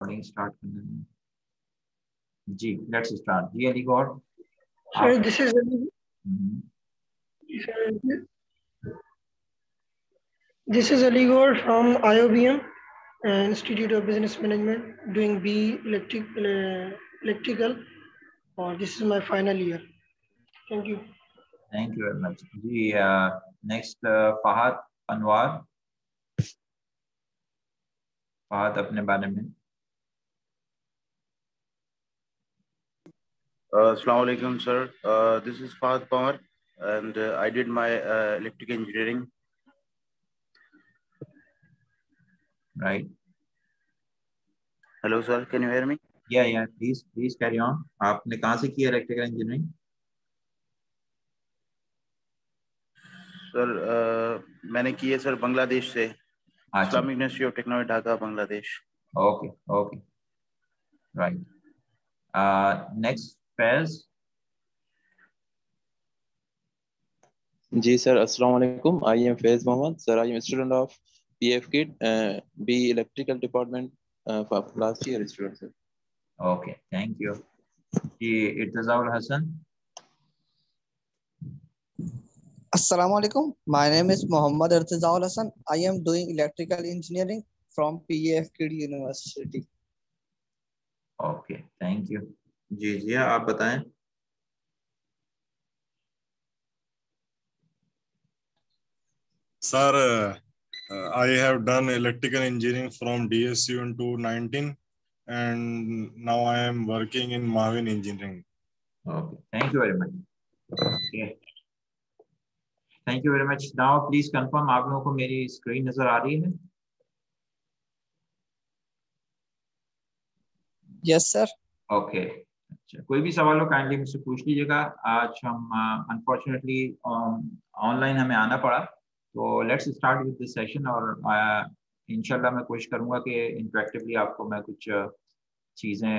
Recording start करने में जी। लेट्स स्टार्ट जी। अली गौर Sir, आप। this is Ali Gaur from IOBM, Institute of Business Management, doing B electrical. Or this is my final year. Thank you. Thank you very much जी। Next Fahad Anwar. Fahad अपने बारे में। Assalamu alaikum, sir. This is Fahad Pawar, and I did my electrical engineering. Right. Hello, sir. Can you hear me? Yeah. Please carry on. आपने कहाँ से किया electrical engineering? Sir मैंने की है सर बांग्लादेश से, Islamic University of Technology Dhaka, Bangladesh. Okay right. Next Faiz. जी sir, अस्सलाम वालेकुम। I am Faiz Mohammad sir. I am student of PF Kid B electrical department for last year student sir. Okay thank you जी। Irtizaul Hasan. Assalamu alaikum. My name is Muhammad Irtizaul Hassan. I am doing electrical engineering from PAF Kid University. Okay thank you जी। जिया आप बताएं। Sir, I have done electrical engineering from DSU in 2019, and now I am working in Marvin Engineering. Okay, thank you very much. Okay, thank you very much. Now please confirm आप लोगों को मेरी screen नजर आ रही है? Yes sir. Okay. अच्छा, कोई भी सवाल हो काइंडली मुझसे पूछ लीजिएगा। आज हम अनफॉर्चुनेटली ऑनलाइन हमें आना पड़ा, तो let's start with this session. और इंशाल्लाह मैं कोशिश करूंगा कि इंटरेक्टिवली आपको मैं कुछ चीज़ें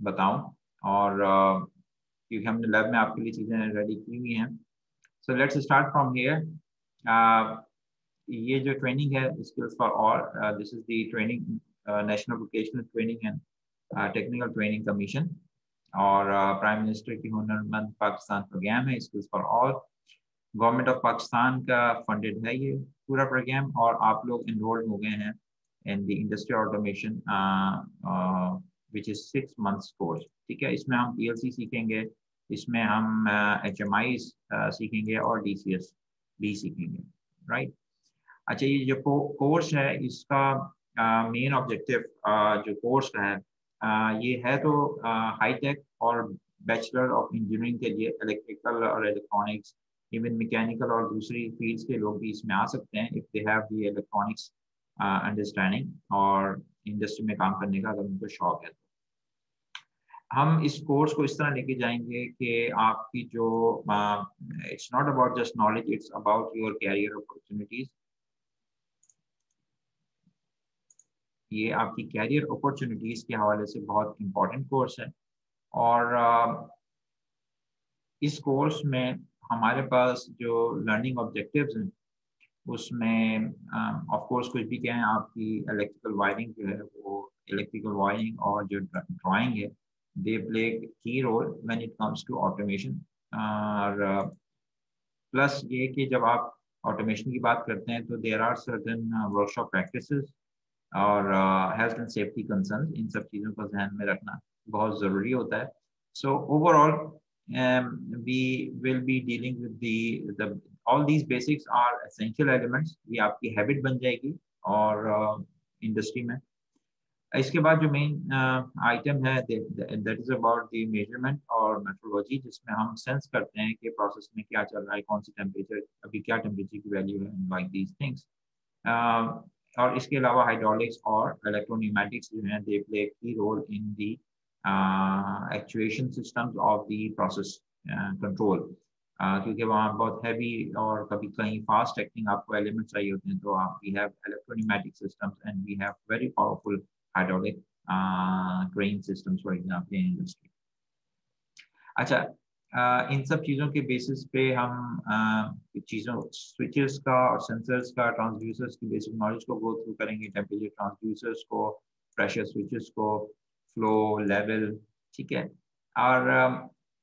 बताऊं, और क्योंकि हमने लैब में आपके लिए चीज़ें रेडी की हुई हैं। So let's start from here. ये जो ट्रेनिंग है skills for all, this is the training national vocational training and technical training commission, और प्राइम मिनिस्टर की हुनरमंद पाकिस्तान प्रोग्राम है skills for all. Government of Pakistan का फंडेड है ये पूरा प्रोग्राम, और आप लोग इनरोल्ड हो गए हैं in the industrial automation which is 6 months course. ठीक है, इसमें हम PLC सीखेंगे, इसमें हम HMI सीखेंगे और DCS भी सीखेंगे। राइट। अच्छा, ये जो कोर्स है इसका मेन ऑब्जेक्टिव जो कोर्स का है ये है तो हाईटेक और बैचलर ऑफ इंजीनियरिंग के लिए इलेक्ट्रिकल और इलेक्ट्रॉनिक्स, इवन मैकेनिकल और दूसरी फील्ड्स के लोग भी इसमें आ सकते हैं if they have the electronics understanding और इंडस्ट्री में काम करने का अगर उनको शौक है। हम इस कोर्स को इस तरह लेके जाएंगे कि आपकी जो it's not about just knowledge, it's about your career opportunities. ये आपकी कैरियर अपॉर्चुनिटीज के हवाले से बहुत इंपॉर्टेंट कोर्स है। और इस कोर्स में हमारे पास जो लर्निंग ऑब्जेक्टिव्स हैं उसमें ऑफ कोर्स कुछ भी कहें, आपकी इलेक्ट्रिकल वायरिंग जो है वो इलेक्ट्रिकल वायरिंग और जो ड्राइंग है they play key role when it comes to automation. और प्लस ये कि जब आप ऑटोमेशन की बात करते हैं तो there are certain workshop practices और हेल्थ एंड सेफ्टी कंसर्न, इन सब चीज़ों को ध्यान में रखना बहुत ज़रूरी होता है। So overall we will be dealing with the all these basics are essential elements। ये आपकी हैबिट बन जाएगी और इंडस्ट्री में। इसके बाद जो मेन आइटम है that is about the measurement और मेट्रोलॉजी, जिसमें हम सेंस करते हैं कि प्रोसेस में क्या चल रहा है, कौन सी टेम्परेचर, अभी क्या टेम्परेचर की वैल्यू है, लाइक दीज थिंग्स। और इसके अलावा हाइड्रोलिक्स और इलेक्ट्रोन्यूमेटिक्स जो हैं they play key role in the actuation systems of the process control, क्योंकि वहाँ बहुत हैवी और कभी कहीं फास्ट एक्टिंग आपको एलिमेंट चाहिए होते हैं, तो आप we have electropneumatic systems and we have very powerful hydraulic train systems for example in industry. अच्छा, इन सब चीज़ों के बेसिस पे हम चीज़ों स्विचेस का और सेंसर्स का, ट्रांसड्यूसर्स की बेसिक नॉलेज को गो थ्रू करेंगे, टेम्परेचर ट्रांसड्यूसर्स को, प्रेशर स्विचेस को, फ्लो लेवल, ठीक है। और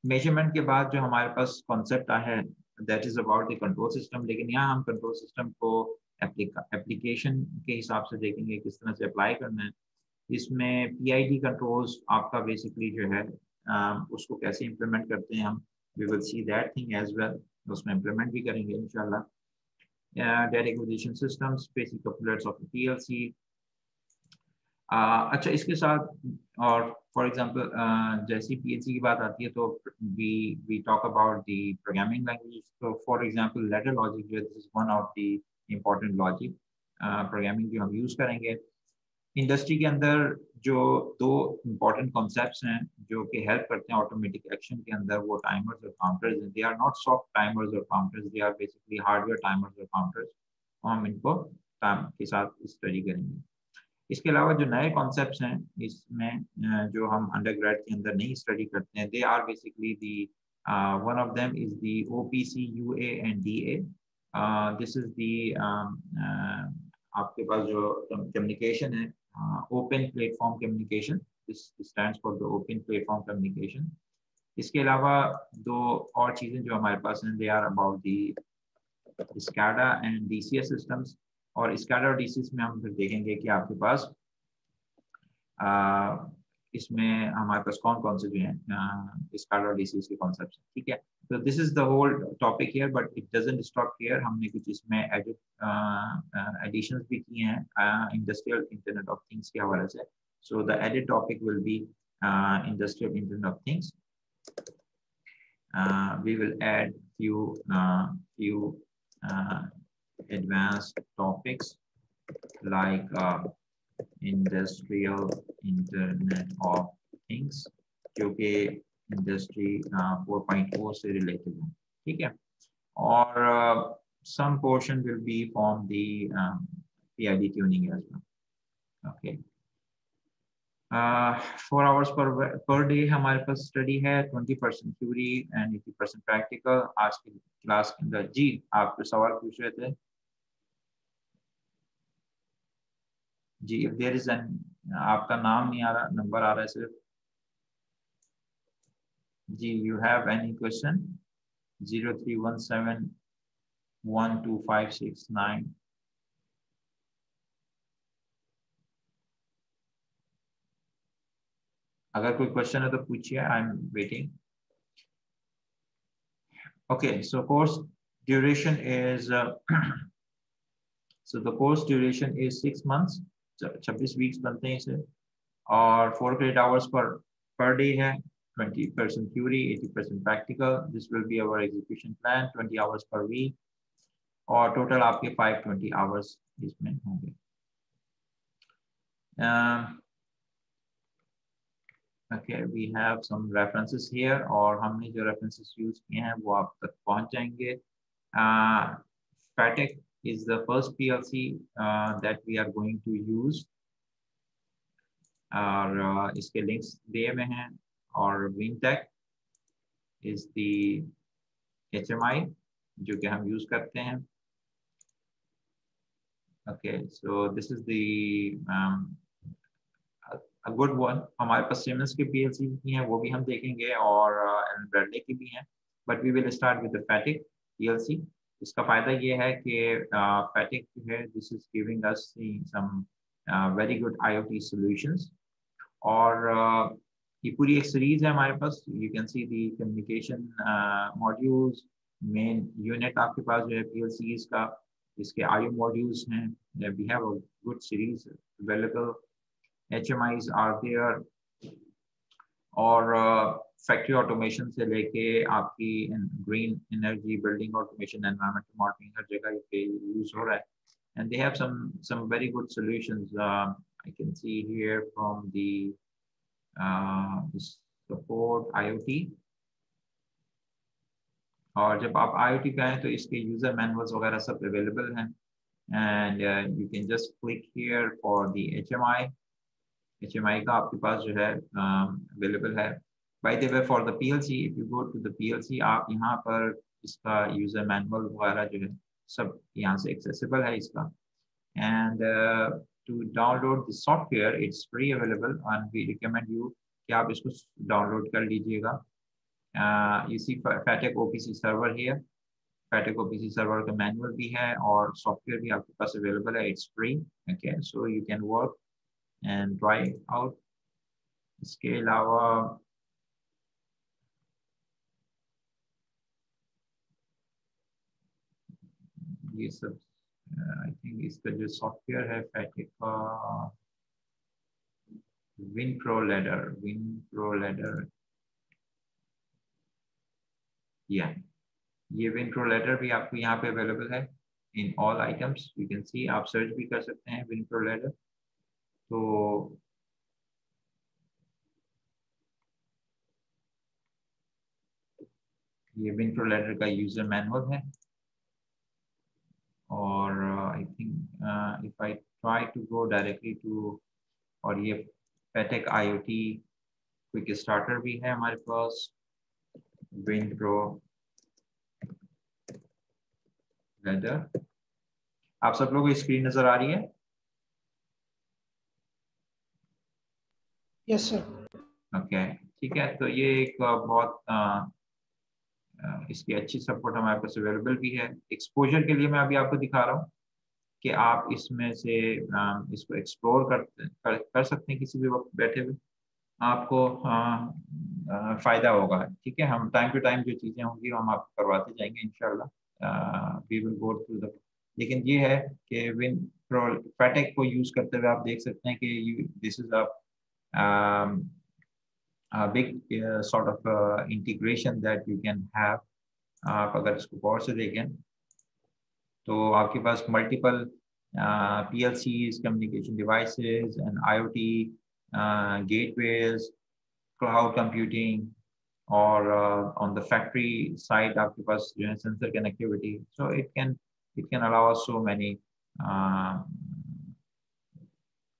मेजरमेंट के बाद जो हमारे पास कॉन्सेप्ट है that is about the control system, लेकिन यहाँ हम कंट्रोल सिस्टम को एप्लीकेशन के हिसाब से देखेंगे किस तरह से अप्लाई करना है। इसमें PID कंट्रोल्स आपका बेसिकली जो है उसको कैसे इम्प्लीमेंट करते हैं हम, we will see that thing as well, उसमें इम्प्लीमेंट भी करेंगे इंशाल्लाह। Data acquisition systems, basic components of PLC। अच्छा, इसके साथ और फॉर एग्जांपल जैसी PLC की बात आती है तो we talk about the programming language. तो फॉर एग्जांपल लैडर लॉजिक जो है, this is one of the important logic programming जो हम यूज करेंगे। इंडस्ट्री के अंदर जो दो इम्पोर्टेंट कॉन्सेप्ट्स हैं जो कि हेल्प करते हैं ऑटोमेटिक एक्शन के अंदर, वो टाइमर्स और काउंटर्स हैं। They are not soft timers और counters, they are basically hardware timers और काउंटर्स। हम इनको टाइम के साथ स्टडी करेंगे। इसके अलावा जो नए कॉन्सेप्ट्स हैं इसमें जो हम अंडरग्रेड के अंदर नहीं स्टडी करते हैं, they are basically the one of them is the OPC, UA एंड DA। दिस इज दी आपके पास जो कम्युनिकेशन है, open platform communication, this stands for the open platform communication. इसके अलावा दो और चीज़ें जो हमारे पास हैं, they are about the SCADA and DCS systems. और SCADA और DCS में हम फिर देखेंगे कि आपके पास इसमें हमारे पास कौन कौन से जो हैं SCADA और DCS के कॉन्सेप्ट्स हैं, ठीक है। तो this is the whole topic here, but it doesn't stop here. हमने कुछ इसमें एडिशंस भी किए हैं इंडस्ट्रियल इंटरनेट ऑफ थिंग्स के हवाले से। So the added topic will be industrial internet of things. We will add few advanced topics like industrial internet of things, जो कि इंडस्ट्री 4.0 से रिलेटेड है, ठीक है। और some portion will be from the PID tuning as well, okay। 4 hours per day हमारे पास study है, 20% theory and 80% practical. आज की क्लास के अंदर जी आप तो सवाल पूछ रहे थे जी। if there is an, आपका नाम नहीं आ रहा, नंबर आ रहा है सिर्फ जी। you have any question? 0317125569। अगर कोई क्वेश्चन है तो पूछिए, I am waiting. Okay, so course duration is so the course duration is 6 months, 26 weeks बनते हैं इसे, और 4 credit hours per day है, 20% theory, 80% practical. This will be our execution plan, 20 hours per week, और total आपके 520 hours इसमें होंगे। Okay, we have some references here, और हमने जो references use किए हैं वो आप तक पहुंच जाएंगे। FATEC is the first PLC that we are going to use, और इसके लिंक्स दिए हुए हैं। और WinTech is the HMI जो कि हम यूज करते हैं। Okay, so this is the a good one। हमारे पास Siemens के PLC भी हैं, वो भी हम देखेंगे, और Bradley की भी हैं, but we will start with the FATEC PLC। इसका फायदा ये है कि FATEC जो है, this is giving us some very good IoT solutions। और ये पूरी एक सीरीज है हमारे पास। You can see the communication modules, main unit आपके पास जो है PLCs का, इसके IO modules हैं। We have a good series available। HMIs are there, और फैक्ट्री ऑटोमेशन से लेके आपकी green energy, building automation, environmental monitoring, हर जगह पे यूज हो रहा है। And they have some very good solutions। I can see here from the support IoT। और जब आप IoT पे आए तो इसके यूजर मैनुअल्स वगैरह सब अवेलेबल हैं, and you can just click here for the HMI का आपके पास जो है अवेलेबल है। By the way, for the PLC, if you go to the PLC, आप यहाँ पर इसका यूजर मैनुअल वगैरह जो है सब यहाँ से एक्सेसिबल है इसका। And to download the software. It's free available and we recommend you कि आप इसको download कर लीजिएगा. You see FATEC OPC server here. FATEC OPC server का manual भी है और software भी आपके पास available है. It's free. Okay, so you can work and try it out. इसके अलावा ये सब आई थिंक इसका जो सॉफ्टवेयर है FATEC का WinPro Ladder या ये WinPro Ladder भी आपको यहाँ पे अवेलेबल है in all items. You can see, आप सर्च भी कर सकते हैं WinPro Ladder. तो ये WinPro Ladder का यूजर मैनुअल है और I think if I try to go directly to, और ये FATEC IoT क्विक स्टार्टर भी है हमारे पास. WinPro Ladder, आप सब लोगों को स्क्रीन नजर आ रही है? Yes sir. ओके, ठीक है. तो ये एक बहुत इसकी अच्छी सपोर्ट हमारे पास अवेलेबल भी है. एक्सपोजर के लिए मैं अभी आपको दिखा रहा हूँ कि आप इसमें से इसको एक्सप्लोर कर सकते हैं किसी भी वक्त बैठे हुए. आपको फायदा होगा. ठीक है, हम टाइम टू टाइम जो चीजें होंगी हम आपको करवाते जाएंगे इंशाल्लाह. We will go through the. लेकिन ये है कि WinPro FATEC को यूज करते हुए आप देख सकते हैं कि this is a big sort of integration that you can have. आप अगर इसको गौर से देखें तो आपके पास multiple PLCs, communication devices and IoT gateways, cloud computing, or on the factory side आपके पास जो है sensor connectivity. So it can allow us so many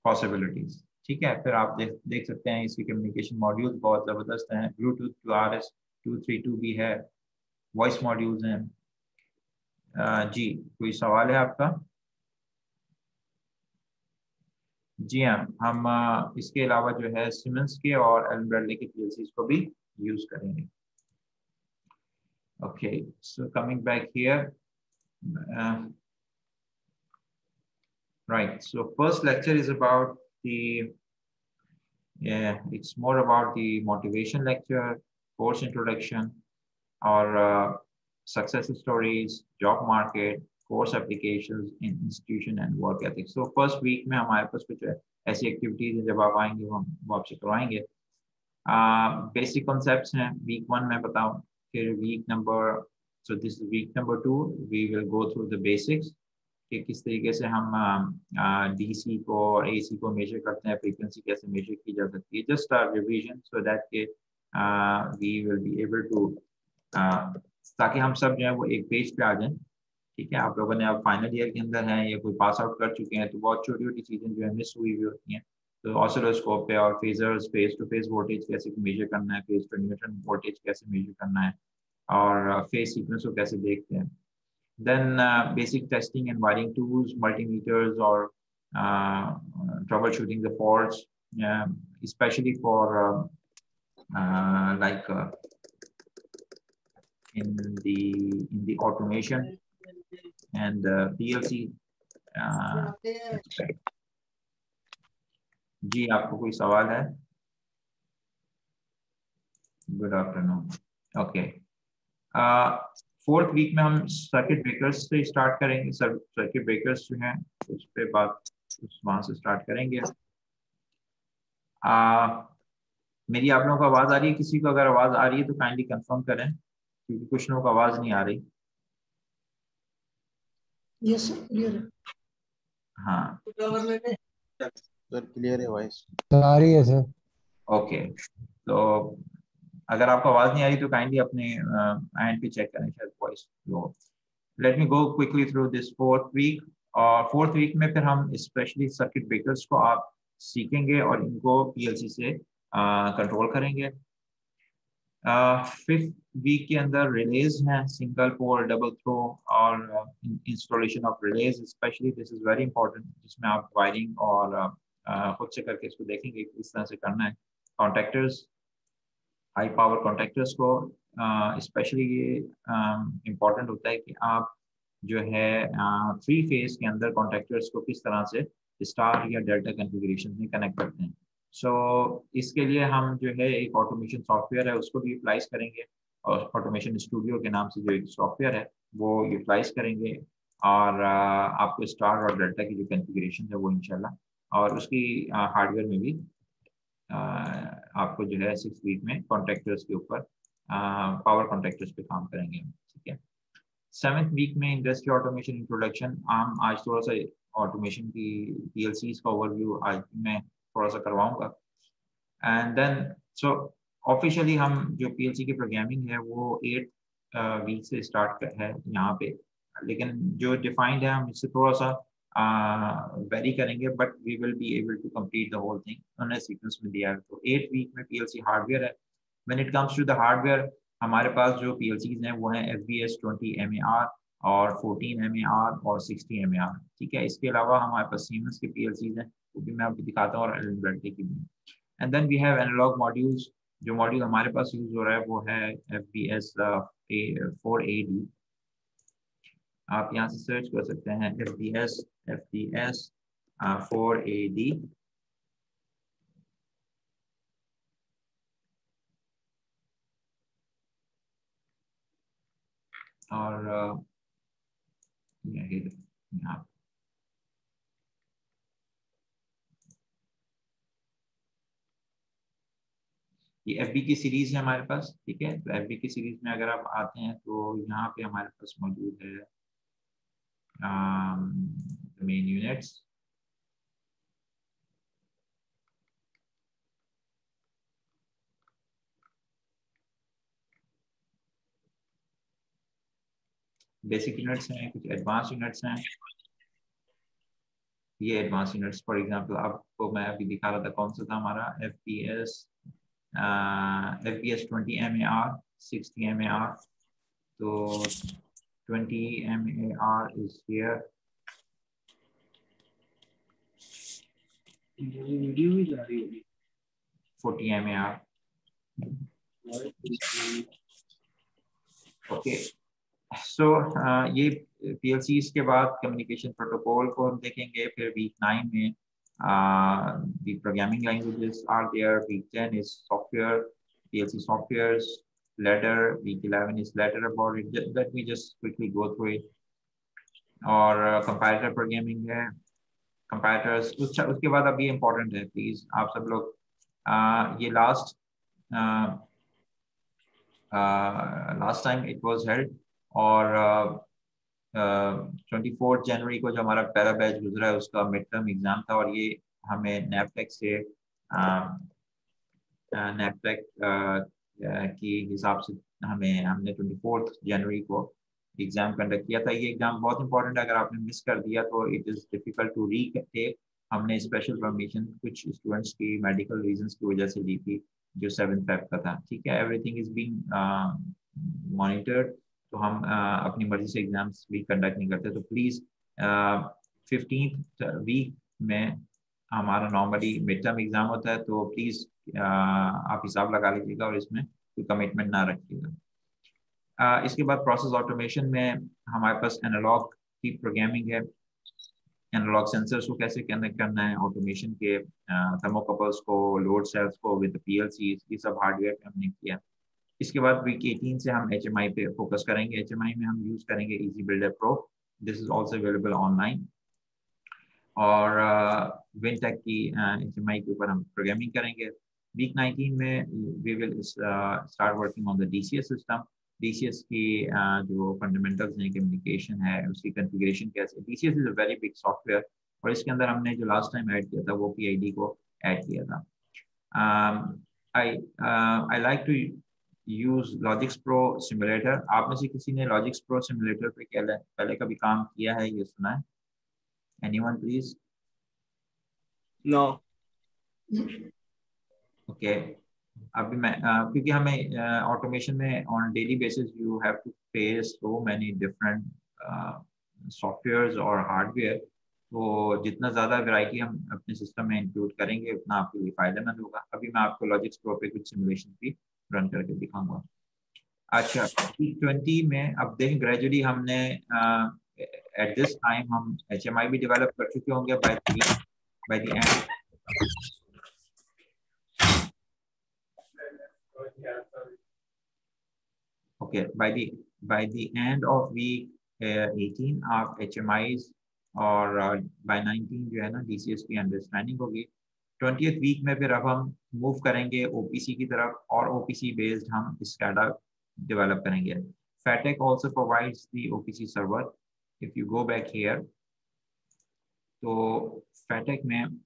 possibilities. ठीक है, फिर आप देख सकते हैं इसके कम्युनिकेशन मॉड्यूल्स बहुत ज़बरदस्त हैं. ब्लूटूथ टू RS-232 भी है, वॉइस मॉड्यूल्स हैं. जी, कोई सवाल है आपका? जी हाँ, हम इसके अलावा जो है Siemens के और Allen Bradley के PLCs को भी यूज करेंगे. Okay, so coming back here. Right, so first lecture is about it's more about the motivation lecture, course introduction, or success stories, job market, course applications in institution and work ethics. So first week में हमारे पास कुछ ऐसी activities हैं, जब आप आएंगे वो आपसे करवाएंगे. Basic concepts हैं. week 1 में बताऊँ, फिर so this is week number 2, we will go through the basics कि किस तरीके से हम DC को और AC को मेजर करते हैं, फ्रीक्वेंसी कैसे मेजर की जा सकती है. जस्ट रिवीजन सो दैट के we will be able to, ताकि हम सब जो है वो एक पेज पे आ जाएं. ठीक है, आप लोगों ने अब फाइनल ईयर के अंदर हैं या कोई पास आउट कर चुके हैं तो बहुत छोटी छोटी चीज़ें जो है मिस हुई होती हैं. तो ऑसिलोस्कोप पे और phasors, phase to phase voltage कैसे मेजर करना है, फेस टू न्यूट्रन वोल्टेज कैसे मेजर करना है, और फेस सीक्वेंस को कैसे देखते हैं. Then basic testing and wiring tools, multimeters, or troubleshooting the faults, especially for in the automation and PLC aspect. जी, आपको कोई सवाल है? Good afternoon. Okay. 4th week में हम सर्किट ब्रेकर्स से स्टार्ट करेंगे. सर्किट ब्रेकर्स जो हैं उस पे बात वहाँ से स्टार्ट करेंगे. मेरी आप लोगों को आवाज़ आ रही है? किसी को अगर आवाज़ आ रही है तो काइंडली कंफर्म करें, क्योंकि कुछ लोगों को आवाज़ नहीं आ रही. यस सर, क्लियर है. हाँ सर, क्लियर है वॉइस? आ रही है सर. ओके, तो अगर आपको आवाज नहीं आ रही तो काइंडली अपने एंड पे चेक करें, शायद voice low. Let me go quickly through this 4th week. और 4th वीक में फिर हम स्पेशली सर्किट ब्रेकर्स को आप सीखेंगे और इनको PLC से कंट्रोल करेंगे. 5th वीक के अंदर रिलेज हैं, सिंगल पोल, डबल थ्रो और installation of release specially, this is very important, जिसमें आप वायरिंग और खुद से करके इसको देखेंगे किस तरह से करना है। कॉन्टेक्टर्स, हाई पावर कॉन्टेक्टर्स को स्पेशली ये इम्पॉर्टेंट होता है कि आप जो है 3 फेज के अंदर कॉन्टेक्टर्स को किस तरह से स्टार या डेल्टा कॉन्फ़िगरेशन में कनेक्ट करते हैं। सो इसके लिए हम जो है एक ऑटोमेशन सॉफ्टवेयर है उसको भी यूटिलाइज करेंगे, और ऑटोमेशन स्टूडियो के नाम से जो एक सॉफ्टवेयर है वो यूटिलाइज करेंगे, और आपको स्टार और डेल्टा की जो कॉन्फ़िगरेशन है वो इंशाल्लाह, और उसकी हार्डवेयर में भी आपको जो है 6 वीक में कॉन्ट्रैक्टर्स के ऊपर पावर कॉन्ट्रैक्टर्स पे काम करेंगे, ठीक है। 7th वीक में इंडस्ट्री ऑटोमेशन इंट्रोडक्शन। आज थोड़ा सा ऑटोमेशन की PLCs का ओवरव्यू आज मैं थोड़ा सा करवाऊंगा, एंड देन सो ऑफिशियली हम जो PLC की प्रोग्रामिंग है वो 8 वीक से स्टार्ट है यहाँ पे, लेकिन जो डिफाइंड है हम इससे थोड़ा सा वेरी करेंगे, but we will be able to complete the whole thing उन्होंने सीक्वेंस में दिया है। तो 8 वीक में PLC हार्डवेयर है। When it comes to the hardware, हमारे पास जो PLCs हैं वो हैं FBS 20 MAR और 14 MAR और 60 MAR, ठीक है। इसके अलावा हमारे पास Siemens के PLCs हैं, वो भी मैं आपको दिखाता हूँ, और एल्डेबर्टे की भी। And then we have analogue modules. जो मॉड्यूल हमारे पास यूज हो रहा है वो है FBS 4AD। आप यहाँ से सर्च कर सकते हैं FBS 4AD, और यहाँ ये FB की सीरीज है हमारे पास, ठीक है। तो FB की सीरीज में अगर आप आते हैं तो यहाँ पे हमारे पास मौजूद है मेन यूनिट्स, बेसिक यूनिट्स हैं, कुछ एडवांस यूनिट्स हैं। ये एडवांस यूनिट्स फॉर एग्जांपल आपको मैं अभी दिखा रहा था, कौन सा था हमारा FBS 20 MAR 60 MAR। तो 20 MAR is here। वीडियो भी जा रही होगी। 40 MAR। ओके, सो ये PLCs के बाद कम्युनिकेशन प्रोटोकॉल को हम देखेंगे। फिर वीक 9 में the programming languages are there। Week 10 is software, PLC softwares, ladder। Week 11 is ladder about it। Let me just quickly go through it। और कंपैरेटर प्रोग्रामिंग है, कंपैरेटर्स। उसके बाद अब ये इम्पोर्टेंट है, प्लीज आप सब लोग ये last time it was held, और 24 जनवरी को जो हमारा पहला बैच गुजरा है उसका मिड टर्म एग्जाम था, और ये हमें नैपटेक से नैपटेक की हिसाब से हमने 24 जनवरी को एग्जाम कंडक्ट किया था। ये एग्जाम बहुत इंपॉर्टेंट है, अगर आपने मिस कर दिया तो it is difficult to retake. हमने स्पेशल परमिशन कुछ स्टूडेंट्स की मेडिकल रीजंस की वजह से ली थी, जो 7 फेब का था, ठीक है। एवरीथिंग इज बीइंग मॉनिटर्ड, तो हम अपनी मर्जी से एग्जाम्स भी कंडक्ट नहीं करते। तो प्लीज़ 15th वीक में हमारा नॉर्मली मिड टर्म एग्जाम होता है, तो प्लीज़ आप हिसाब लगा लीजिएगा और इसमें कोई कमिटमेंट ना रखिएगा। इसके बाद प्रोसेस ऑटोमेशन में हमारे पास एनालॉग की प्रोग्रामिंग है। एनालॉग सेंसर्स को कैसे कनेक्ट करना है, ऑटोमेशन के थर्मोकपल्स को, लोड सेल्स को विद PLC, ये सब हार्डवेयर पे हमने किया। इसके बाद वीक 18 से हम HMI पे फोकस करेंगे। HMI में हम यूज करेंगे easy builder pro. This is also available online. और विनटेक की HMI के ऊपर हम प्रोग्रामिंग करेंगे। वीक 19 में we will start working on the DCS system. DCS की जो फंडामेंटल्स हैं, कम्युनिकेशन है, उसकी कॉन्फ़िगरेशन कैसे। DCS is a very big software, और इसके अंदर हमने जो लास्ट टाइम ऐड किया था वो PID को ऐड किया था। I like to use Logix Pro Simulator। आप में से किसी ने Logix Pro Simulator पे पहले कभी काम किया है, ये सुना है? Anyone please? No। Okay, अभी मैं क्योंकि हमें ऑटोमेशन में on daily basis you have to face so many different softwares और हार्डवेयर, तो जितना ज़्यादा वैरायटी हम अपने सिस्टम में इंक्लूड करेंगे उतना आपके लिए फ़ायदेमंद होगा। अभी मैं आपको लॉजिक्स प्रो पे कुछ सिमुलेशन भी रन करके दिखाऊंगा। अच्छा, 2020 में अब देखें ग्रेजुअली हमने एट दिस टाइम हम HMI भी डेवलप कर चुके होंगे by the end okay by the end of week 18 आप HMIs और by 19 जो है ना DCS की अंडरस्टैंडिंग होगी। 20th वीक में फिर अब हम मूव करेंगे OPC की तरफ और OPC बेस्ड हम SCADA डेवलप करेंगे। FATEC also provides the OPC server. If you go back here, तो FATEC में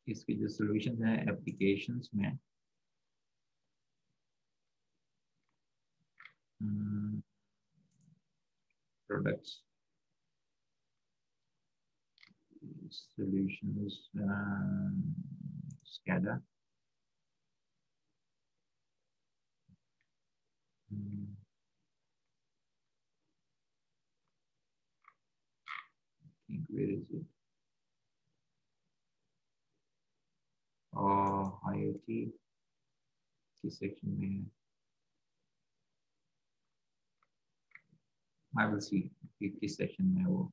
इसकी जो सोल्यूशन है एप्लीकेशंस में products solutions SCADA I think where is it? IoT की सेक्शन में है। I will see किस सेक्शन में है वो।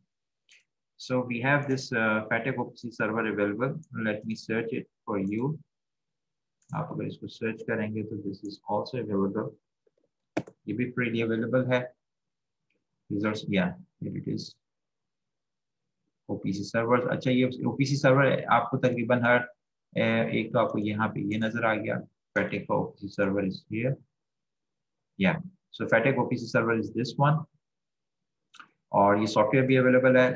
So we have this FATEC OPC server available. Let me search it for you. आप अगर इसको सर्च करेंगे तो this is also available. ये भी freely available है। Results, yeah, here it is. OPC servers. अच्छा, ये OPC server आपको तकरीबन हर एक तो आपको यहाँ पे ये नजर आ गया FATEC का OPC server is here. Yeah, so FATEC OPC server is this one. और ये सॉफ्टवेयर भी अवेलेबल है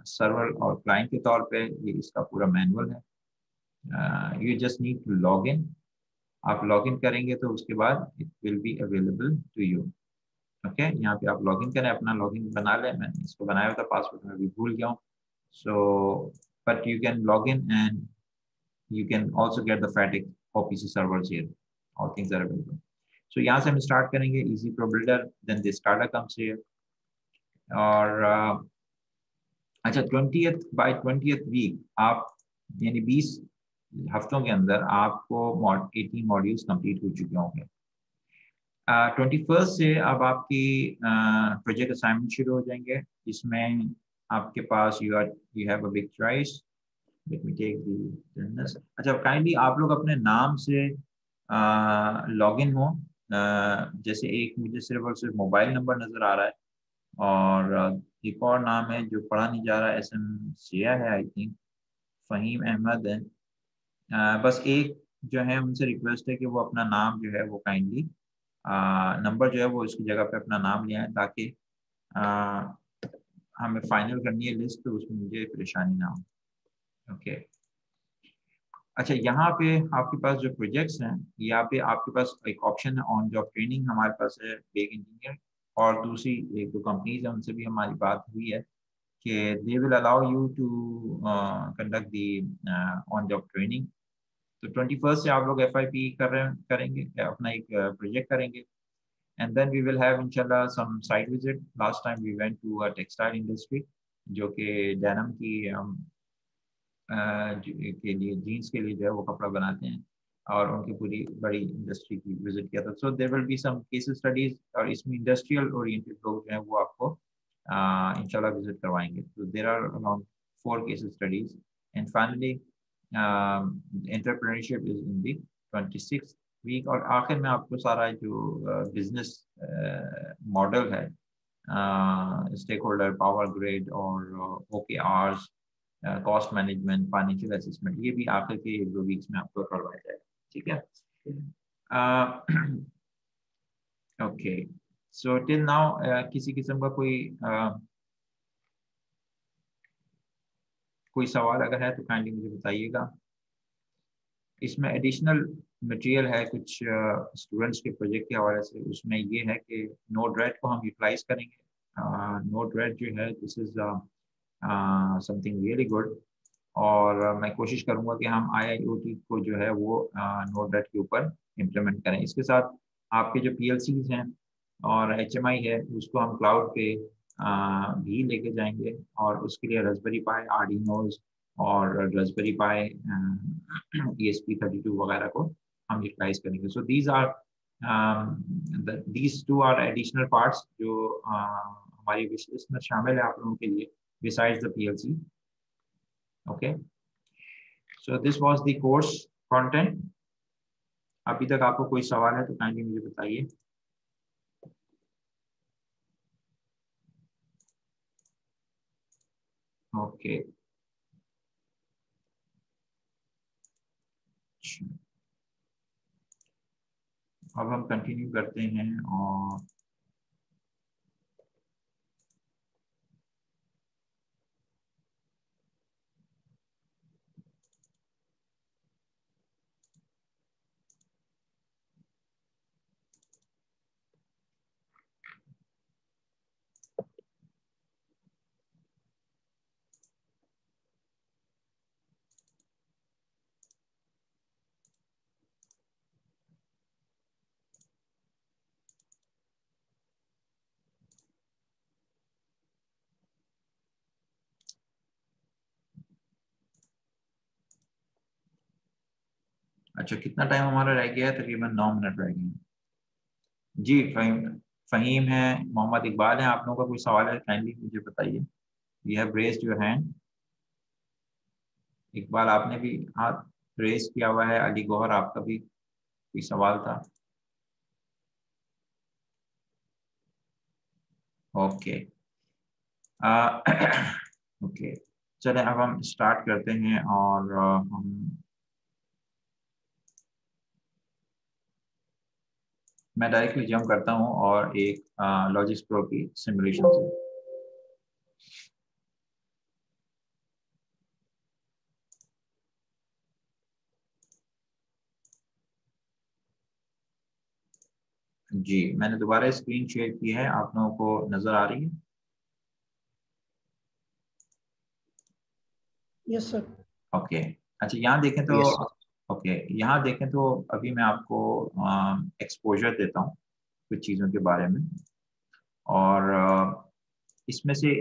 सर्वर और क्लाइंट के तौर पे। ये इसका पूरा मैनुअल है। You just need to log in. आप लॉग इन करेंगे तो उसके बाद it will be available to you. Okay, यहाँ पे आप लॉग इन करें, अपना लॉग इन बना लें। मैंने इसको बनाया हुआ था, पासवर्ड मैं भी भूल गया हूँ। So but you can log in and you can also get the FATEC OPC servers here. All things are available. So यहाँ से हम start करेंगे Easy Pro Builder, then the SCADA comes here. और अच्छा 20th वीक आप यानी 20 हफ्तों के अंदर आपको 18 मॉड्यूल्स कंप्लीट हो चुके होंगे। 21st से अब आपकी प्रोजेक्ट असाइनमेंट शुरू हो जाएंगे, जिसमें आपके पास you have a big choice. Let me take the अच्छा, काइंडली आप लोग अपने नाम से लॉगिन हो। जैसे एक मुझे सिर्फ और सिर्फ मोबाइल नंबर नजर आ रहा है और एक और नाम है जो पढ़ा नहीं जा रहा है, SM सिया है आई थिंक, फ़हीम अहमद है। बस एक जो है उनसे रिक्वेस्ट है कि वो अपना नाम जो है वो काइंडली नंबर जो है वो इसकी जगह पे अपना नाम ले आए, ताकि हमें फाइनल करनी है लिस्ट, तो उसमें मुझे परेशानी ना हो। ओके अच्छा, यहाँ पे आपके पास जो प्रोजेक्ट्स हैं, यहाँ पे आपके पास एक ऑप्शन है ऑन जॉब ट्रेनिंग हमारे पास है बेग इंजीनियर, और दूसरी एक दो कंपनीज हैं उनसे भी हमारी बात हुई है कि they will allow you to conduct the on job training. तो 21st से आप लोग FIP करेंगे अपना एक प्रोजेक्ट करेंगे, and then we will have इंशाल्लाह some site visit. Last time we went to a textile industry जो कि डेनिम की के लिए, जीन्स के लिए जो है वो कपड़ा बनाते हैं, और उनकी पूरी बड़ी इंडस्ट्री की विजिट किया था। So there will be some case studies, और इसमें इंडस्ट्रियल ओरिएंटेड लोग जो हैं वो आपको इंशाल्लाह विजिट करवाएंगे। तो there are around 4 case studies, and finally entrepreneurship is in the 26th week. और आखिर में आपको सारा जो बिजनेस मॉडल है, स्टेक होल्डर, पावर ग्रिड और OKRs, cost management, financial assessment, ये भी आखिर के 1-2 वीक्स में आपको करवाया जाएगा। ठीक है, ओके। सो टिल नाउ किसी किस्म का कोई सवाल अगर है तो काइंडली मुझे बताइएगा। इसमें एडिशनल मटेरियल है कुछ स्टूडेंट्स के प्रोजेक्ट के हवाले से। उसमें ये है कि नोड-रेड को हम यूटिलाइज करेंगे Node-RED जो है this is something really good, और मैं कोशिश करूंगा कि हम IIoT को जो है वो Node-RED के ऊपर इम्प्लीमेंट करें। इसके साथ आपके जो PLCs हैं और HMI है उसको हम क्लाउड पे भी लेके जाएंगे, और उसके लिए रास्पबेरी पाई, आर्डिनोज और रास्पबेरी पाई ESP32 वगैरह को हम यूटिलाइज करेंगे। सो these two are additional parts जो हमारी विश लिस्ट में शामिल है आप लोगों के लिए, besides the PLC. Okay, so this was the course content. अभी तक आपको कोई सवाल है तो काइंडली मुझे बताइए। ओके, अब हम कंटिन्यू करते हैं और अच्छा, कितना टाइम हमारा रह गया है? तकरीबन 9 मिनट रह गए हैं। जी, फहीम है, मोहम्मद इकबाल है, आप लोगों का कोई सवाल है काइंडली मुझे बताइए। You have raised your hand. Iqbal आपने भी हाथ रेज किया हुआ है। अली गौहर आपका भी कोई सवाल था? ओके, ओके, चलें अब हम स्टार्ट करते हैं और मैं डायरेक्टली जंप करता हूं और एक लॉजिक्स प्रो की सिमुलेशन से। जी, मैंने दोबारा स्क्रीन शेयर की है, आप लोगों को नजर आ रही है? Yes sir. ओके, अच्छा यहाँ देखें तो ओके, यहाँ देखें तो अभी मैं आपको एक्सपोजर देता हूँ कुछ चीज़ों के बारे में, और इसमें से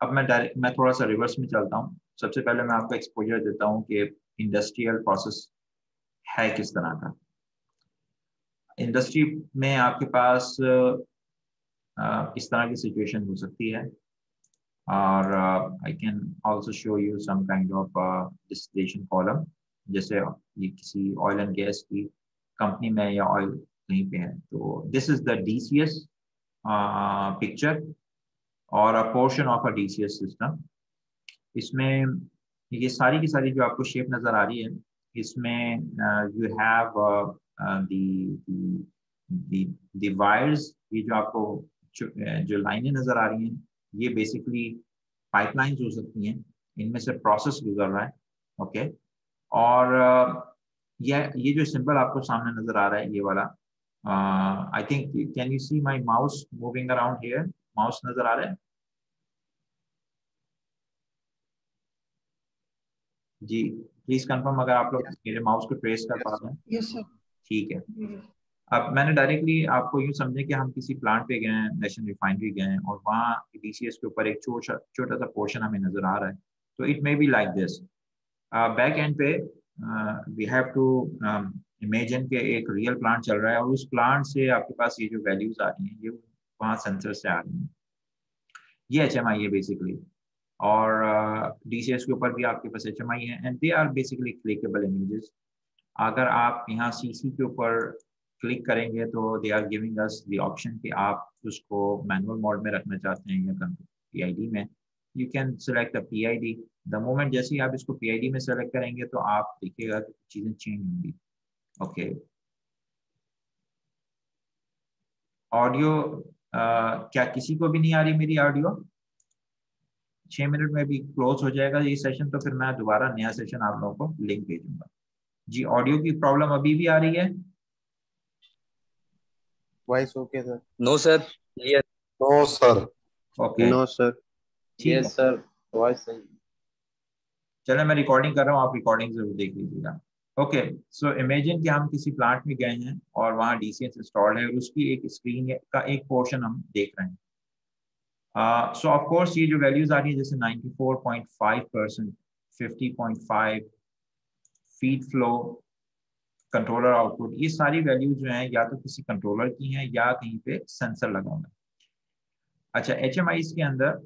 अब मैं थोड़ा सा रिवर्स में चलता हूँ। सबसे पहले मैं आपको एक्सपोजर देता हूँ कि इंडस्ट्रियल प्रोसेस है किस तरह का। इंडस्ट्री में आपके पास इस तरह की सिचुएशन हो सकती है, और I can also show you some kind of distillation column, जैसे ये किसी ऑयल एंड गैस की कंपनी में या ऑयल कहीं पे है। तो this is the DCS picture और a portion of a DCS system. इसमें ये सारी की सारी जो आपको शेप नजर आ रही है, इसमें यू हैव द वायर्स, ये जो आपको जो लाइनें नजर आ रही हैं, ये बेसिकली पाइपलाइंस हो सकती हैं, इनमें से प्रोसेस गुजर रहा है। ओके, और ये जो सिंबल आपको सामने नजर आ रहा है, ये वाला, I think can you see my mouse moving around here? Mouse नजर आ रहा है? जी, प्लीज कंफर्म अगर आप लोग मेरे माउस को ट्रेस कर पा रहे हैं। Yes sir. ठीक है, अब मैंने डायरेक्टली आपको यूँ समझे कि हम किसी प्लांट पे गए हैं, नेशनल रिफाइनरी गए हैं, और वहाँ DCS के ऊपर एक छोटा सा पोर्शन हमें नजर आ रहा है। तो it may be like this, back and पे वी हैव टू इमेजिन के एक रियल प्लांट चल रहा है, और उस प्लांट से आपके पास ये जो वैल्यूज आ रही हैं, ये वहाँ सेंसर से आ रही हैं। ये HMI है बेसिकली, और DCS के ऊपर भी आपके पास HMI है, and they are basically clickable images. अगर आप यहाँ CC के ऊपर क्लिक करेंगे तो they are giving us the option कि आप उसको मैनुअल मोड में रखना चाहते हैं या PID में। You can select the PID। The moment जैसे ही आप इसको PID में सेलेक्ट करेंगे तो आप देखिएगा कि चीज़ें चेंज होंगी। ओके, ऑडियो क्या किसी को भी नहीं आ रही मेरी ऑडियो? 6 मिनट में भी क्लोज हो जाएगा ये सेशन, तो फिर मैं दोबारा नया सेशन आप लोगों को लिंक भेजूंगा। जी, ऑडियो की प्रॉब्लम अभी भी आ रही है? Voice okay sir? No sir. No sir. Okay No, sir. ठीक है, यस सर, वॉइस सही। चले मैं रिकॉर्डिंग कर रहा हूँ, आप रिकॉर्डिंग जरूर देख लीजिएगा। ओके, सो इमेजिन कि हम किसी प्लांट में गए हैं और वहाँ डीसीएस इंस्टॉल्ड है और उसकी एक स्क्रीन का एक पोर्शन हम देख रहे हैं। सो ऑफ कोर्स ये जो वैल्यूज आ रही है जैसे 94.5%, 50.5 फीड फ्लो, कंट्रोलर आउटपुट, ये सारी वैल्यूज जो हैं या तो किसी कंट्रोलर की हैं या कहीं पे सेंसर लगा हुआ है। अच्छा, HMI के अंदर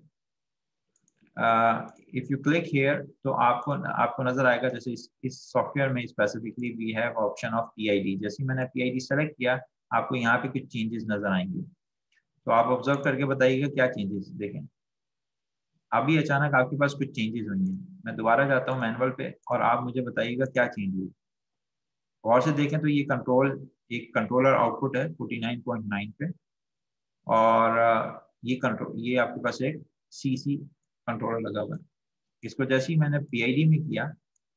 इफ यू क्लिक हियर तो आपको नजर आएगा, जैसे इस सॉफ्टवेयर में specifically we have option of PID। जैसे मैंने PID सेलेक्ट किया, आपको यहाँ पे कुछ चेंजेस नजर आएंगे, तो आप ऑब्जर्व करके बताइएगा क्या चेंजेस देखें। अभी अचानक आपके पास कुछ चेंजेस हुई हैं, मैं दोबारा जाता हूँ मैनुअल पे और आप मुझे बताइएगा क्या चेंज हुई। और से देखें तो ये एक कंट्रोलर आउटपुट है 49.9 पे, और ये आपके पास एक CC कंट्रोलर लगा हुआ है। इसको जैसे ही मैंने PID में किया,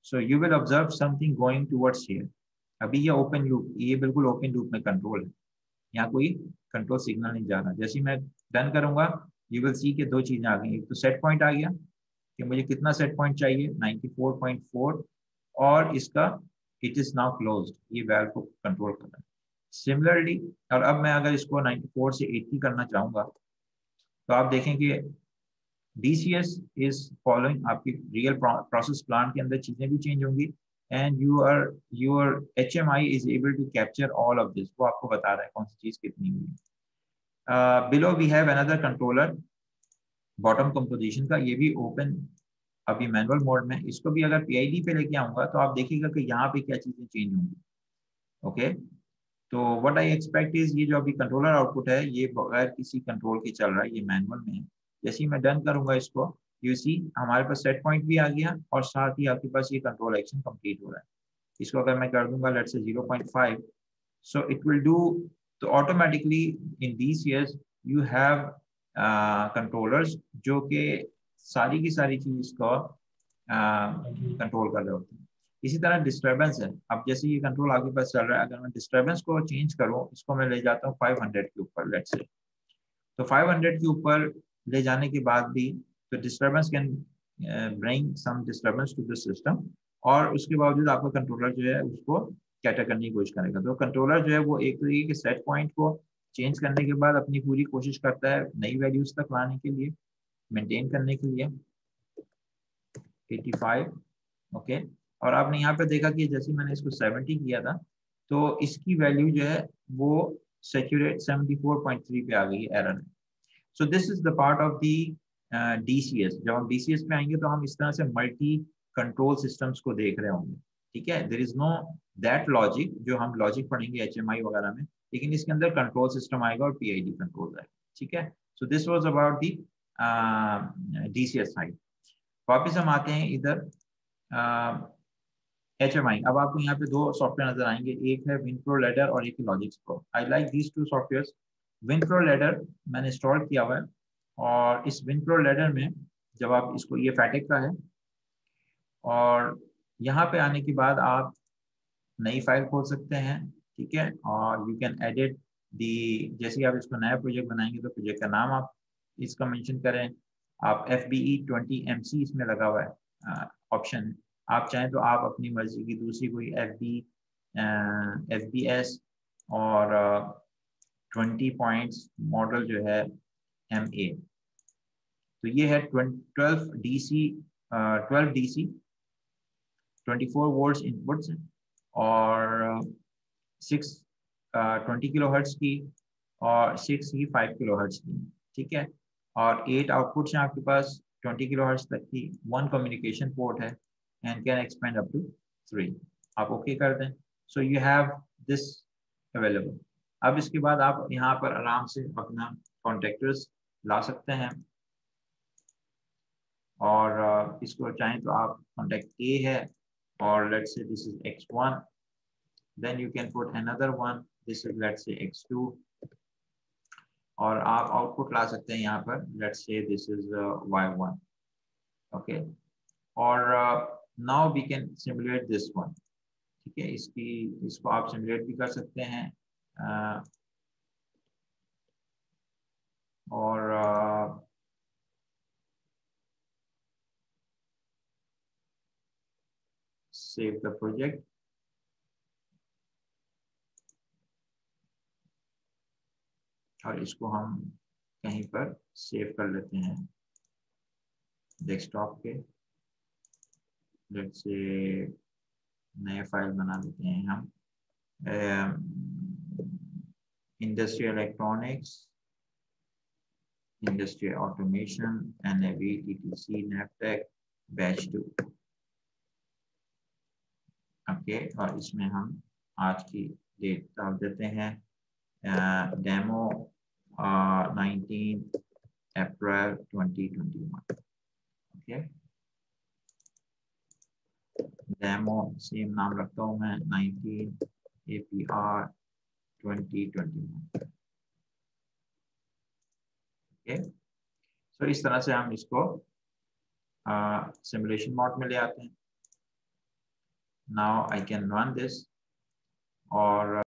so you will observe something going towards here. अभी ये ओपन लूप, ये बिल्कुल ओपन लूप में कंट्रोल है, यहाँ कोई कंट्रोल सिग्नल नहीं जा रहा। जैसे ही मैं डन करूंगा, यू विल सी के दो चीजें आ गई। एक तो सेट पॉइंट आ गया कि मुझे कितना सेट पॉइंट चाहिए, 94.4, और इसका इट इज नाउ क्लोज्ड, ये वैल्व को कंट्रोल कर रहा है। सिमिलरली, और अब मैं अगर इसको 94 से 80 करना चाहूंगा, तो आप देखें कि DCS इज फॉलोइंग आपकी रियल प्रोसेस प्लांट के अंदर चीजें भी चेंज होंगी, and your HMI is able to capture all of this. वो आपको बता रहा है कौन सी चीज कितनी हुई। Below we have another controller bottom composition का, ये भी ओपन अभी मैनुअल मोड में। इसको भी अगर PID पे लेके आऊंगा तो आप देखिएगा कि यहाँ पे क्या चीजें चेंज होंगी। ओके, तो व्हाट आई एक्सपेक्ट इज ये जो अभी कंट्रोलर आउटपुट है ये बगैर किसी कंट्रोल के चल रहा है, ये मैनुअल में है। जैसे ही मैं डन करूंगा इसको, यू सी हमारे पास सेट पॉइंट भी आ गया और साथ ही आपके पास ये कंट्रोल एक्शन कंप्लीट हो रहा है। इसको अगर मैं कर दूंगा let's say 0.5, so it will do, तो automatically in DCS you have controllers जो कि सारी की सारी चीज को कंट्रोल कर रहे होते हैं। इसी तरह डिस्टर्बेंस है, अब जैसे ये कंट्रोल आगे पास चल रहा है, अगर मैं डिस्टर्बेंस को चेंज करूँ, इसको मैं ले जाता हूँ 500 के ऊपर लेट्स से, तो 500 के ऊपर ले जाने के बाद भी तो disturbance can bring some disturbance to the system, और उसके बावजूद आपका कंट्रोलर जो है उसको कैटर करने की कोशिश करेगा। तो कंट्रोलर जो है वो एक तरीके के सेट पॉइंट को चेंज करने के बाद अपनी पूरी कोशिश करता है नई वैल्यूज तक लाने के लिए, मेंटेन करने के लिए। 85, ओके, और आपने यहाँ पे देखा कि जैसे मैंने इसको 70 किया था, तो इसकी वैल्यू जो है वो सैचुरेट 74.3 पे आ गई एरर में। So this is the part of the DCS। जब हम DCS पे आएंगे तो हम इस तरह से मल्टी कंट्रोल सिस्टम्स को देख रहे होंगे, ठीक है। There is no that logic जो हम लॉजिक पढ़ेंगे HMI वगैरह में, लेकिन इसके अंदर कंट्रोल सिस्टम आएगा और PID कंट्रोल आएगा, ठीक है। So this was about the DCS side. वापस हम आते हैं इधर HMI। अब आपको यहाँ पे दो सॉफ्टवेयर नजर आएंगे, एक है विनप्रो लैडर और एक Logix Pro. I like these two softwares. WinPro ladder मैंने इंस्टॉल किया हुआ है, और इस विनप्रो लैडर में जब आप इसको, ये फैटेक का है, और यहाँ पे आने के बाद आप नई फाइल खोल सकते हैं, ठीक है, और यू कैन एडिट दी, जैसे ही आप इसको नया प्रोजेक्ट बनाएंगे तो प्रोजेक्ट का नाम आप इसका मेंशन करें। आप FBE 20MC इसमें लगा हुआ है ऑप्शन, आप चाहें तो आप अपनी मर्जी की दूसरी कोई FBS और 20 पॉइंट्स मॉडल जो है MA, तो ये है 12 DC 24 वोल्ट्स इनपुट्स और 20 किलोहर्ट्ज की और 6 ही 5 किलोहर्ट्ज की, ठीक है, और 8 आउटपुट्स हैं आपके पास 20 किलोहर्ट्ज तक की, 1 कम्युनिकेशन पोर्ट है and can expand up to 3। आप ओके कर दें, so you have this available. अब इसके बाद आप यहाँ पर आराम से अपना कॉन्टेक्टर्स ला सकते हैं, और इसको चाहें तो आप कॉन्टेक्ट A है, और let's say this is X1, then you can put another one, this is let's say X2, और आप आउटपुट ला सकते हैं यहाँ पर, let's say this is Y1, okay, और now we can simulate this one, ठीक है, इसको आप सिमुलेट भी कर सकते हैं, और save the project. और इसको हम कहीं पर सेव कर लेते हैं डेस्कटॉप पे। लेट्स से नए फाइल बना लेते हैं हम, industrial electronics, industrial automation, NAV, TTC, NAVTEC, batch 2। Okay, और इसमें हम आज की डेट डाल देते हैं, डेमो 19 अप्रैल 2021। ओके, डेमो सेम नाम रखता हूँ मैं, 19 APR 2021। ओके, सो इस तरह से हम इसको सिमुलेशन मोड में ले आते हैं। Now I can run this और